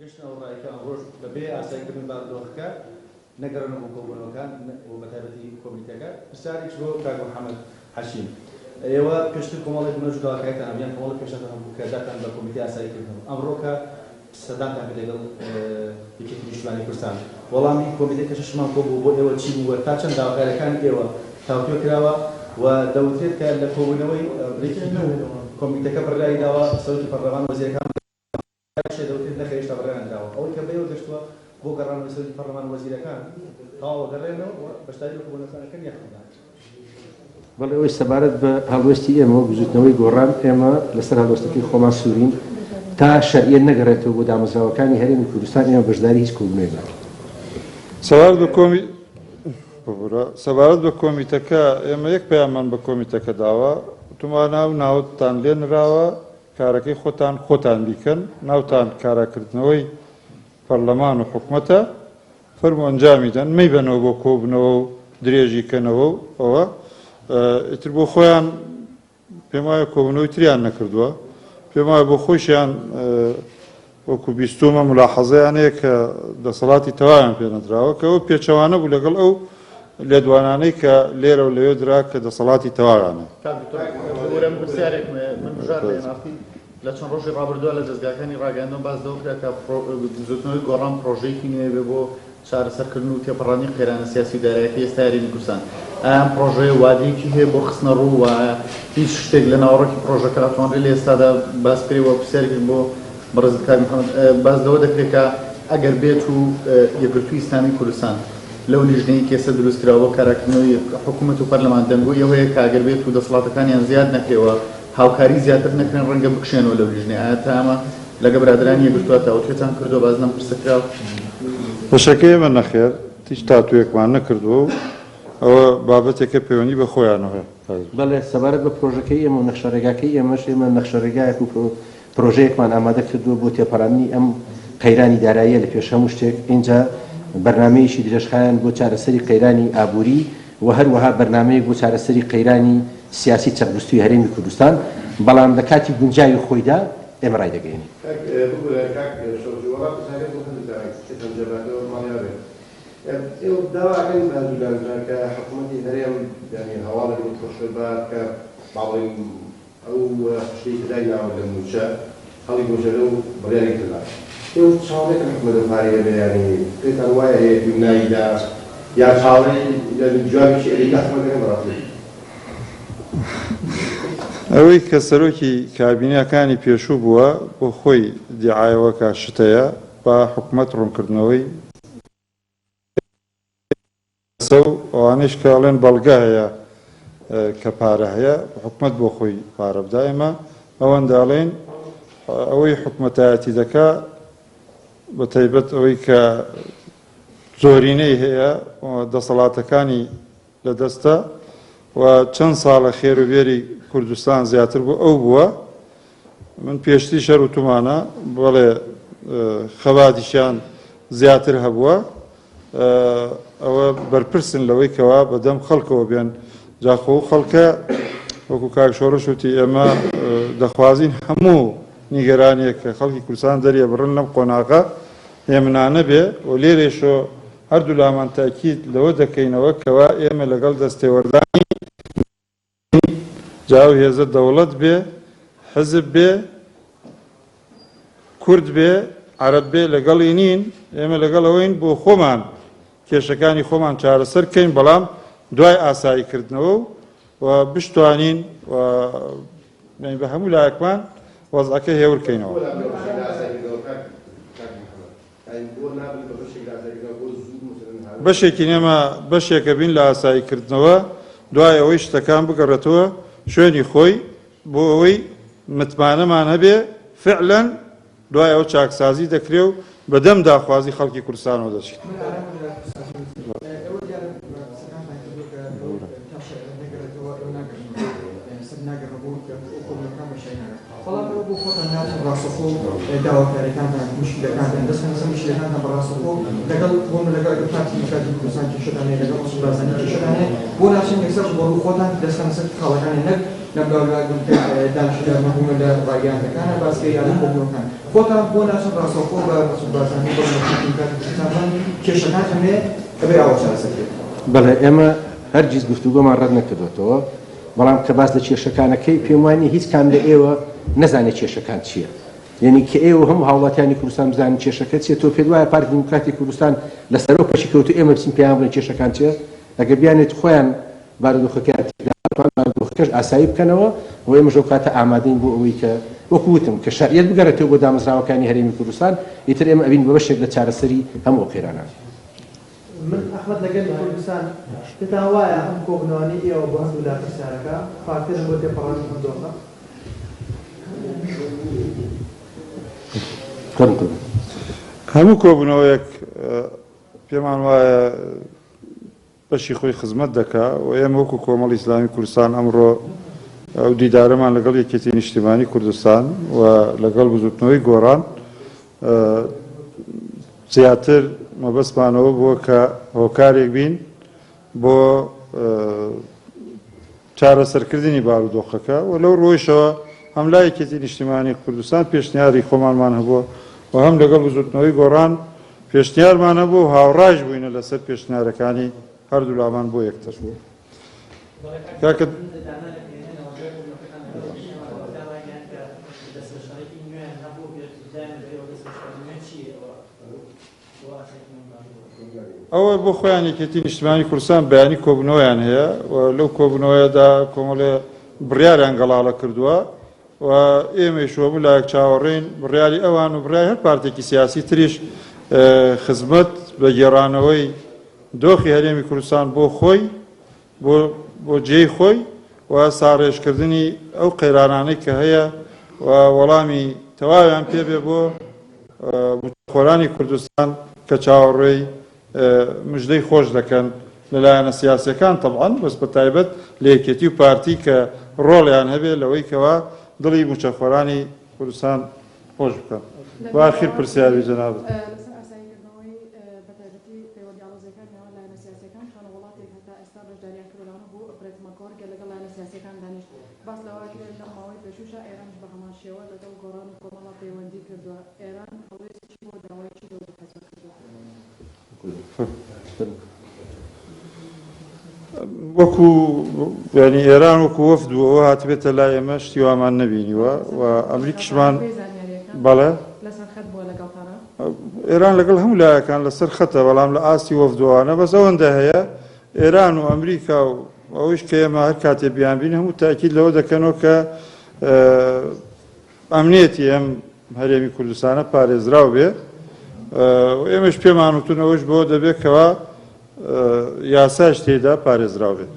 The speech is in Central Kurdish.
گەشتنە ڕایکە ئەمڕۆژ بەبێ ئاساییکردن بارودۆخەکە نەگەڕنە بۆ کۆبوونەوەکان و بەتایبەتی کۆمیتەکە پرسیارێک بۆ کاک محەممەد حەشیم ئێوە پێشتر کۆمەڵێک بنە جوداکایتان هەمیان کۆمەڵی پێشتر هەبوو کە داتان بە کۆمیتە ئاساییکردن ئەمڕۆکە سەدانتان کرد لەگەڵ یەکێتی نیشتیمانی کوردستان وەڵامی کۆمیتەکە شەشمان کۆبوو بۆ ئێوە چی بووە تا چەند داواکارەکان ئێوە تاوتوێ کراوە و دەوترێت کە لە کۆبوونەوەی کۆمیتەکە بڕای داوە سەوتی پەرلەمان وەزیرەکان دەوترێت نەخێشتا بڕیان داوە ئەوەی کە بەیەوە گەشتووە بۆ گەڕانەوەی سەوتی پەرلەمان وەزیرەکان تاوە گەڕێنەوە بەشداری لە کۆبوونەکانەکە یەخدان بەڵێ ئەوەی سەبارەت بە هەڵوێستی ئێمە و بزوتنەوەی گۆڕان ئێمە لەسەر هەڵوێستەکەی خۆمان سوورین تا شەریعەت نەگەڕێتەوە بۆ دامەزراوەکانی هەرێمی کوردستان ئێمە بەشداری هیچ کۆبوونەوەی ناکەین. سەبارەت بە کۆمیتەکە ئێمە یەک پەیامان بە کۆمیتەکە داوە تومانە و ناوتان لێ نراوە کارەکەی خۆتان بیکەن ناوتان کاراکردنەوەی پەرلەمان و حکوومەتە فەرمو ئەنجامیدەن مەیبەنەوە بۆ کۆبنەوە و درێژیکەنەوە و ئەوە ئیتر بۆ خۆیان پێم وایە کۆبنەوەی تریان نەکردووە پێم وایە بۆ خۆشیان وەکو بیستومە ملاحەزەیانەیە کە دەسەڵاتی تەواویان پێ نەدراوە کە ئەو پێچەوانە بوو لەگەڵ ئەو لێدوانانەی کە لێرە و لەوێ درا کە دەسەڵاتی تەواویانە. لە چەند ڕۆژی ڕابردووە لە جەزگاکانی ڕاگەاندن باز دەوکرا کە زوتنەوەی گۆڕان پرۆژەیەکی نوێ بێ بۆ چارەسەرکردن و تێپەڕانی قێرانە سیاسی و دارایەتی ئێستا یاریمی کوردستان ئەم پرۆژەیە وادەیەکی هەیە بۆ خستنە ڕوو و هیچ شتێک لە ناوەڕۆکی پرۆژەکە ئەتوانرێت لە ئێستادا باس کردەوە پرسیارێک بۆ بەڕێزکار محەممەد باز لەوە دەکرێت کە ئەگەر بێت و یەکگرتووی ئیسلامی کوردستان لەو لیژنەیە کێسە دروستکراوە بۆ کاراکردنەوەی حکوومەت و پەرلەمان دەنگۆ ئەوەیە کە ئەگەر بێت و دەسەڵاتەکانیان زیاد نەکرێەوە هاوکاری زیاتر نەکرێن ڕەنگە بکشێنەوە لەو لیژنەیە ئایا تا ئەمە لەگە برادرانی یەکگرتووە تاوتوێتان کردو باز لەم پرسەکراوە بەشەکەی ئێمە نەخێر هیچ تاتوێکمان نەکردووە و ئەوە بابەتێکە پەیوەندی بە خۆیانەوە. بەڵێ سەبارەت بە پرۆژەکەی ئێمە و نەخشەڕێگاکەی ئێمەش ئێمە نەخشەڕێگایەک و پرۆژەیەکمان ئامادە کردووە بۆ تێپەڕانی ئەم قەیرانی داراییە لە پێش هەموو شتێک اینجا بەرنامەیەکی درێژخایەن بۆ چارەسەری قەیرانی ئابووری و هەروەها بەرنامەیەک بۆ چارەسەری قەیرانی سیاسی چەقبستووی هەرێمی کوردستان بەڵام لە کاتی گونجاوی خۆیدا ئێمە ڕای دەگەینی. داواکەن بەدوولانجان کە حکوومەتی هەرێم ینی هەواڵێک خۆشبار کە باڵین ئەو شتەی دای ناوە لە موچە هەڵی گۆژەرە و بڕیاری کردا ئێوە چاوەڕێکە حکوومەتە پارەیە بێ ینی پێتان وایە هەیە یوناییدا یا چاوەڕێی جوابێکی ئەلیدا حکوومەتەکەم بەڕاستی ئەوەی کە سەرۆکی کابینەکانی پێشوو بووە بۆ خۆی دیعایەوەکە شتەیە با حکوومەت ڕوونکردنەوەی ئەوانش کاڵێن بەڵگە هەیە کە پارە هەیە حکوومەت بۆ خۆی پارە بدا ئێمە ئەوەنداڵێن ئەوەی حکوومەتایەتی دەکا بە تایبەت ئەوەی کە زۆرینەی هەیە دەسەڵاتەکانی لەدەستە و چەند ساڵە خێروبێری کوردستان زیاتر بوو ئەو بووە من پێشتی شەر وتمانە بەڵێ خەباتیشیان زیاتر هەبووە ئەوە بەرپرسن لەوەی کەوا بەدەم خەڵکەوە بێن جاخۆ خەڵکە وەکو کاک شۆڕش وتی ئێمە دەخوازین هەموو نیگەرانێک کە خەڵکی کوردستان دەریە بڕن لەم قۆناغا هێمنانە بێ و لێرێشۆ هەردوو لامان تاکید لەوە دەکەینەوە کەوا ئێمە لەگەڵ دەستێوەردانی جاو هێزە دەوڵەت بێ حزب بێ کورد بێ عەرەب بێ لەگەڵی نین ئێمە لەگەڵەوەین بۆ خۆمان کێشەکانی خۆمان چارەسەر بکەین بەڵام دوای ئاساییکردنەوە و بشتوانین بە هەموو لایەکمان وەزعەکە هێورکەینەوە. بەشێکی نێمە بەشێکە بین لە ئاساییکردنەوە دوای ئەوەی شتەکان بگەڕێتەوە شوێنی خۆی بۆ ئەوەی متمانەمان هەبێ فعلەن دوای ئەو چاکسازی دەکرێ و بەدەم داخوازی خەڵکی کوردستانەوە دەچێت. فڵاتەوە بۆ خۆتان ناچن ڕاستەخۆ داواکاریەکانتان مشکلەکانتان دەستخەنە مشکلەکانتان بەڕاستەخۆ لەگەڵ بۆم لەگەڵ کاتی کوردستان کێشەدانێ لەگەڵ سوبازانی کێشەدانێ بۆ ناچن یەکسەر بۆ خۆتان دەستخەنە سەر خاڵەکانی نەک دانشگاه مەبوونە لە ڕاگەیاندەکانە باسکەیانی کۆبنەوەکان خۆتان بۆ ناچن ڕاستەوخۆ بە بازانی بەڵێن کێشەکان هەمێ ئەبێ ئەوە چارەسەر بەڵێ ئێمە هەرگیز گفتوگۆمان ڕەت نەکردوێتەوە بەڵام کە باس لە کێشەکانەکەی پێم وانی هیچ کام لە ئێوە نەزانێت کێشەکان چییە یعنی کە ئێوە هەموو هاوڵاتیانی کوردستان بزانن کێشەکە چیە تۆ پێت وایە پارتی دیموکراتی کوردستان لەسەرەوە پەشی کەوتو ئێمە بچین پێیان بڵێن کێشەکان چیە ئەگەر بیانێت خۆیان بارودۆخەکەش ئاسایی بکەنەوە و ئێمەش ئەو کاتە ئامادەین بۆ ئەوەی کە وەکو وتم کە شەریعەت بگەڕێتەوە بۆ دامەزراوەکانی هەرێمی کوردستان ئیتر ئێمە ئەبین بە بەشێک لە چارەسەری هەموو قێرانان من ئەحمەد لەگەڵ کوردستان پێتان وایە ئەم کۆبنەوەی ئێوە بۆ هەندوو لا پرسیارەکە فاکتەرن بۆ تێپەڕانی مندۆخە هەموو کۆبوونەوەیەک پێمان وایە بەشی خۆی خزمەت دەکا و ئێمە وەکو کۆمەڵی ئیسلامی کوردستان ئەمڕۆ ئەو دیدارەمان لەگەڵ یەکێتی نیشتیمانی کوردستان و لەگەڵ بزوتنەوەی گۆڕان زیاتر مەبەستمانەوە بووە کە هۆکارێک بین بۆ چارەسەرکردنی بارودۆخەکە و لەو ڕۆیشەوە هەم لای یەکێتی نیشتیمانی کوردستان پێشنیاری خۆمانمان هەبووە و هەم لەگەڵ بزوتنەوەی گۆڕان پێشنیارمان هەبوو هاوڕاش بووینە لەسەر پێشنیارەکانی هەردوو لامان بۆ یەکتر کاکە ئەوە بۆ خۆیان یەکێتی نیشتیمانی کوردستان بەیانی کۆبوونەوەیان هەیە و لەو کۆبوونەوەیەدا کۆمەڵێ بڕیاریان گەڵاڵە کردووە و ئێمەش وەبوو لایەک چاوەڕێین بڕیاری ئەوان و بڕیای هەر پارتێکی سیاسی تریش خزمەت بە گێڕانەوەی دۆخی هەرێمی کوردستان بۆ خۆی بۆ جێی خۆی و ساڕێژکردنی ئەو قەیرانانەی کە هەیە و وەڵامی تەواویان پێبێ بۆ متخۆرانی کوردستان کە چاوەڕێی مژدەی خۆش دەکەن لەلایەنە سیاسیەکان تەبعاً بەس بە تایبەت لە یەکێتی و پارتی کە ڕۆڵیان هەبێ لەوەی کەوا دڵی موچەخۆرانی کوردستان خۆش بکەن. باخیر پرسیاری جەنابەت. وەکو ینی ئێران وەکو وەفدووەوە هاتبێتە لای ئێمە شتی وامان نەبینیوە و ئەمریکیشمان بەڵێ ئێران لەگەڵ هەموو لایەکان لەسەر خەتە بەڵام لە ئاستی وەفدووانە بەس ئەوەندە هەیە ئێران و ئەمریکا و ئەوش کە ئێمە هەر کاتێ بیانبین هەموو تاکید لەوە دەکەنەوە کە ئەمنیەتی ئەم هەرێمی کوردستانە پارێزراو بێ ئێمەش پێمان وتونەوەش بۆ دەبێت کەوا یاساش تێدا پارێزراو بێت.